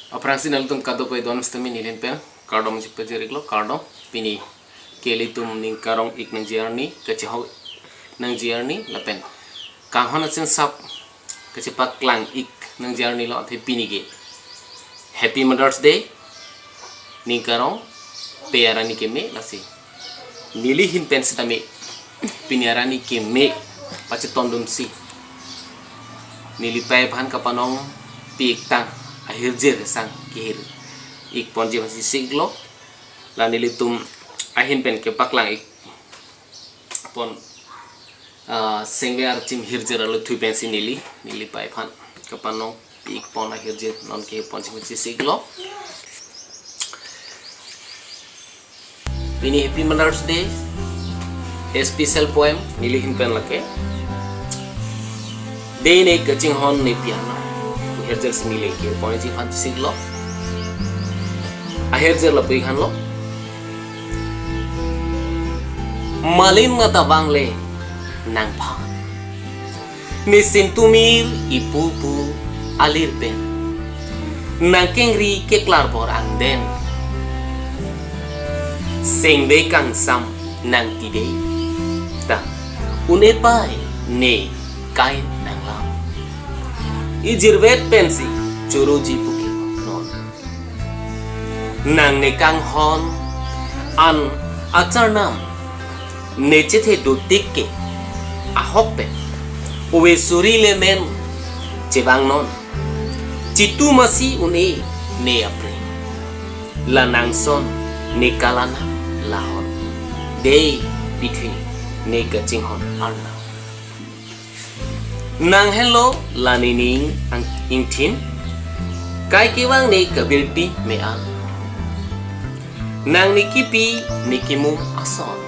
Aprangsi nalitum kado pai don stami nilin pen kardom jipa jeriklo kardom pini kelitum ning karong ik nang jiarni kecihau nang jiarni lapen kanghon asin sap kecipak klang ik nang jiarni lo the pini ge Happy Mother's Day ning karong pearani ke me lasi nilihin pen sitame piniarani ke me pace tondum si nilipai bhan kapanong pik tang hirjir sang kihir ik ponji masih siglo la nilitum ahin pen ke paklang ik pon sengwer chim hirjir lo thui pen si nili pai bhan kapanong pik pon hirjir non ke ponji masih siglo ini Happy Mother's Day a special poem nilihin pen lake Ne Kachinghon Nepi Arnam hirjir semile ke ponji fan siglo hirjir la pei lo malim ngata bangle nang pha ni sintumir ipupu alir pen nang kengri ke klar bor anden sengbe kang sam nang tide ta unepai ne kai nang lam ijirvet pensi churuji puki non nang ne kanghon an acharnam ne chethe do tikke ahok pe uwe surile men chebang non chitu masi une ne apre lanang son ne kalana lahon dei pithe ne Kachinghon Arnam nang hello lanining ang ingtin kai kiwang ni kabirti mean nang nikipi nikimu ason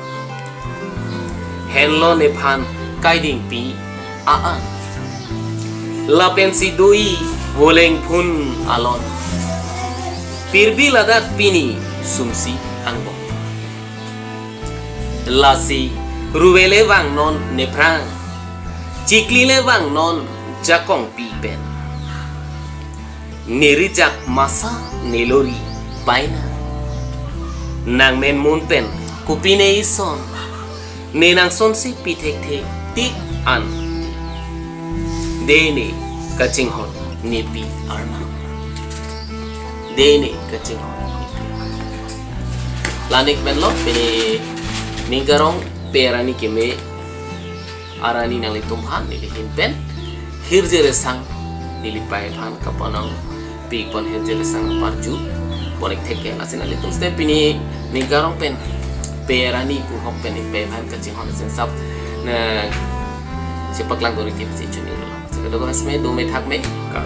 hello ne phan kai ding pi aan la pensi doi boleng phun alon pirbi ladat pini sumsi angbo lasi ruwele wang non ne prang Cikli lewang non jakong pi pen Nirijak masa nelori paina Nang men mun pen kupine ison Nenang son si pitek te tik an Ne Kachinghon Nepi Arnam Ne Kachinghon Nepi Lanik pen lo pe ningkarong perani keme arani nang litum han nilihin pen hirjir sang nilipai phan kapanang pik pon hirjir sang parju ponik theke asin litum step ini ningkarong pen perani ku hok pen pe phan Kachinghon sen sap na sepaklang gori tip si chuni lo sekedo kas me do me thak me ka